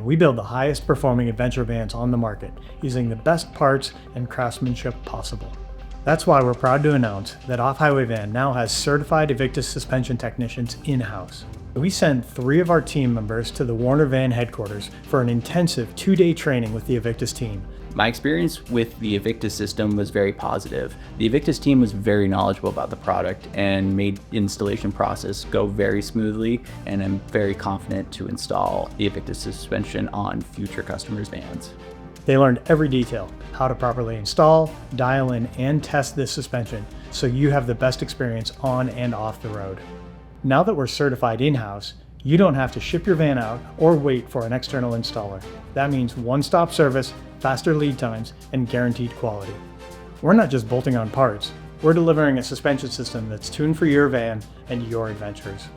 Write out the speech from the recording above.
we build the highest performing adventure vans on the market, using the best parts and craftsmanship possible. That's why we're proud to announce that Off-Highway Van now has certified Evictus suspension technicians in-house. We sent 3 of our team members to the Warner Van headquarters for an intensive 2-day training with the Evictus team. My experience with the Evictus system was very positive. The Evictus team was very knowledgeable about the product and made the installation process go very smoothly, and I'm very confident to install the Evictus suspension on future customers' vans. They learned every detail, how to properly install, dial in, and test this suspension so you have the best experience on and off the road. Now that we're certified in-house, you don't have to ship your van out or wait for an external installer. That means one-stop service, faster lead times, and guaranteed quality. We're not just bolting on parts, we're delivering a suspension system that's tuned for your van and your adventures.